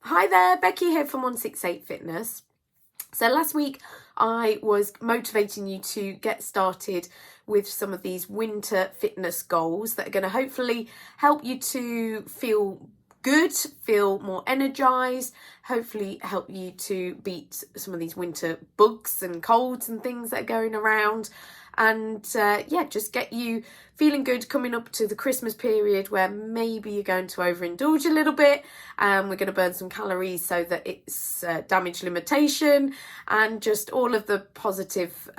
Hi there, Becky here from 168 Fitness. So last week I was motivating you to get started with some of these winter fitness goals that are going to hopefully help you to feel good, feel more energized, hopefully help you to beat some of these winter bugs and colds and things that are going around. And just get you feeling good coming up to the Christmas period where maybe you're going to overindulge a little bit, and we're going to burn some calories so that it's damage limitation and just all of the positive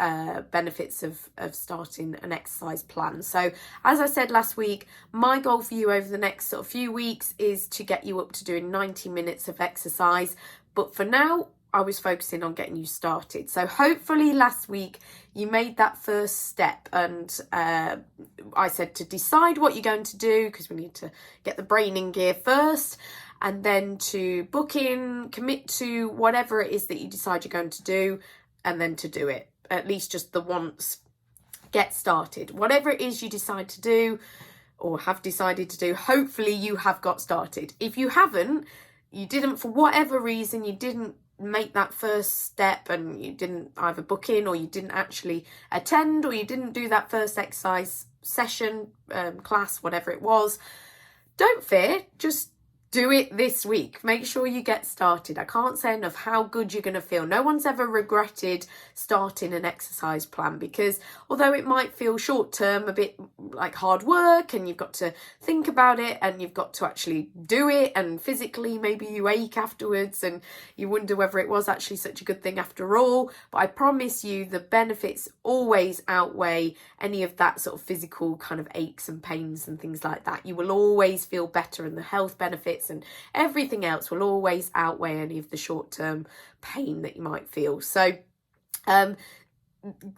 benefits of starting an exercise plan. So as I said last week, my goal for you over the next sort of few weeks is to get you up to doing 90 minutes of exercise. But for now, I was focusing on getting you started. So hopefully last week you made that first step, and I said to decide what you're going to do, because we need to get the brain in gear first, and then to book in, commit to whatever it is that you decide you're going to do, and then to do it, at least just the once. Get started. Whatever it is you decide to do or have decided to do, hopefully you have got started. If you haven't, you didn't, for whatever reason, you didn't make that first step, and you didn't either book in, or you didn't actually attend, or you didn't do that first exercise session, class, whatever it was, don't fear, just do it this week. Make sure you get started. I can't say enough how good you're going to feel. No one's ever regretted starting an exercise plan, because although it might feel short term, a bit like hard work, and you've got to think about it, and you've got to actually do it, and physically maybe you ache afterwards and you wonder whether it was actually such a good thing after all. But I promise you the benefits always outweigh any of that sort of physical kind of aches and pains and things like that. You will always feel better, and the health benefits and everything else will always outweigh any of the short-term pain that you might feel. So the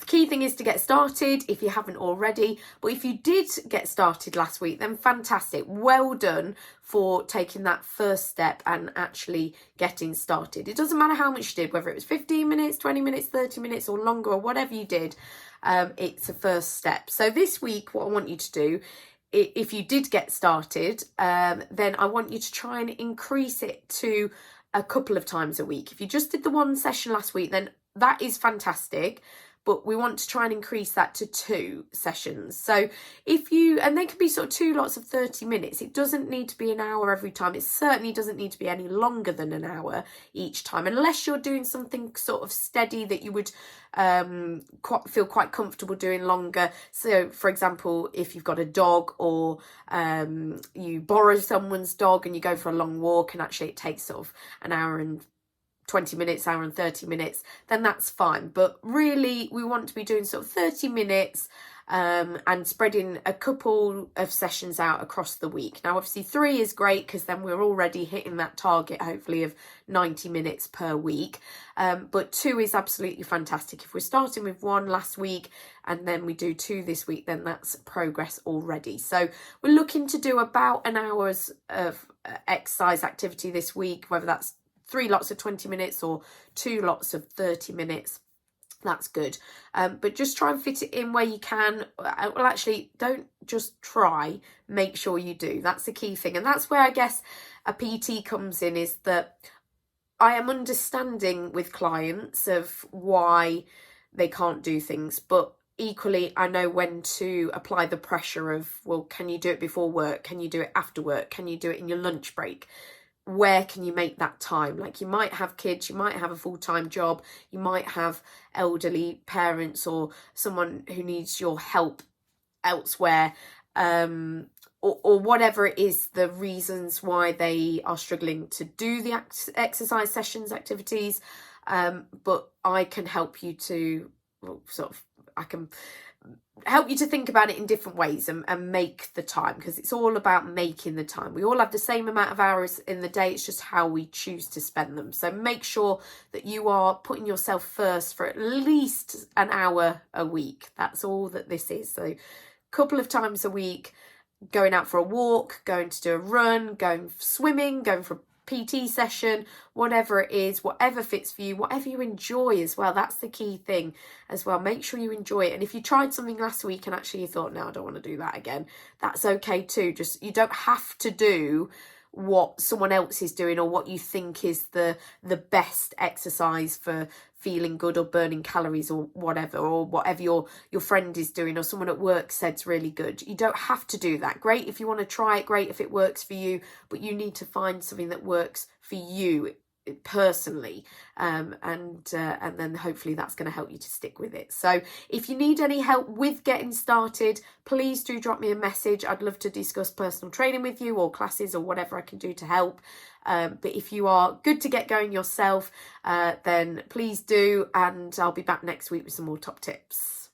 key thing is to get started if you haven't already. But if you did get started last week, then fantastic. Well done for taking that first step and actually getting started. It doesn't matter how much you did, whether it was 15 minutes, 20 minutes, 30 minutes or longer, or whatever you did. It's a first step. So this week, what I want you to do, if you did get started, then I want you to try and increase it to a couple of times a week. If you just did the one session last week, then that is fantastic. But we want to try and increase that to 2 sessions. So and they can be sort of 2 lots of 30 minutes. It doesn't need to be an hour every time. It certainly doesn't need to be any longer than an hour each time, unless you're doing something sort of steady that you would feel quite comfortable doing longer. So for example, if you've got a dog, or you borrow someone's dog and you go for a long walk, and actually it takes sort of an hour and 20 minutes, hour and 30 minutes, then that's fine. But really, we want to be doing sort of 30 minutes and spreading a couple of sessions out across the week. Now, obviously 3 is great, because then we're already hitting that target, hopefully, of 90 minutes per week. But 2 is absolutely fantastic. If we're starting with 1 last week and then we do 2 this week, then that's progress already. So we're looking to do about an hour's of exercise activity this week, whether that's 3 lots of 20 minutes or 2 lots of 30 minutes. That's good. But just try and fit it in where you can. Well, actually, don't just try, make sure you do. That's the key thing. And that's where I guess a PT comes in, is that I am understanding with clients of why they can't do things, but equally I know when to apply the pressure of, well, can you do it before work? Can you do it after work? Can you do it in your lunch break? Where can you make that time? Like, you might have kids, you might have a full-time job, you might have elderly parents, or someone who needs your help elsewhere, or whatever it is, the reasons why they are struggling to do the exercise sessions, activities. But I can help you to I can help you to think about it in different ways and make the time, because it's all about making the time. We all have the same amount of hours in the day, it's just how we choose to spend them. So make sure that you are putting yourself first for at least an hour a week. That's all that this is. So a couple of times a week, going out for a walk, going to do a run, going swimming, going for a PT session, whatever it is, whatever fits for you, whatever you enjoy as well. That's the key thing as well. Make sure you enjoy it. And if you tried something last week and actually you thought, no, I don't want to do that again, that's okay too. Just, you don't have to do what someone else is doing or what you think is the best exercise for feeling good or burning calories or whatever your friend is doing or someone at work said's really good. You don't have to do that. Great if you want to try it, great if it works for you, but you need to find something that works for you personally, and then hopefully that's going to help you to stick with it. So if you need any help with getting started, please do drop me a message. I'd love to discuss personal training with you or classes or whatever I can do to help. But if you are good to get going yourself, then please do, and I'll be back next week with some more top tips.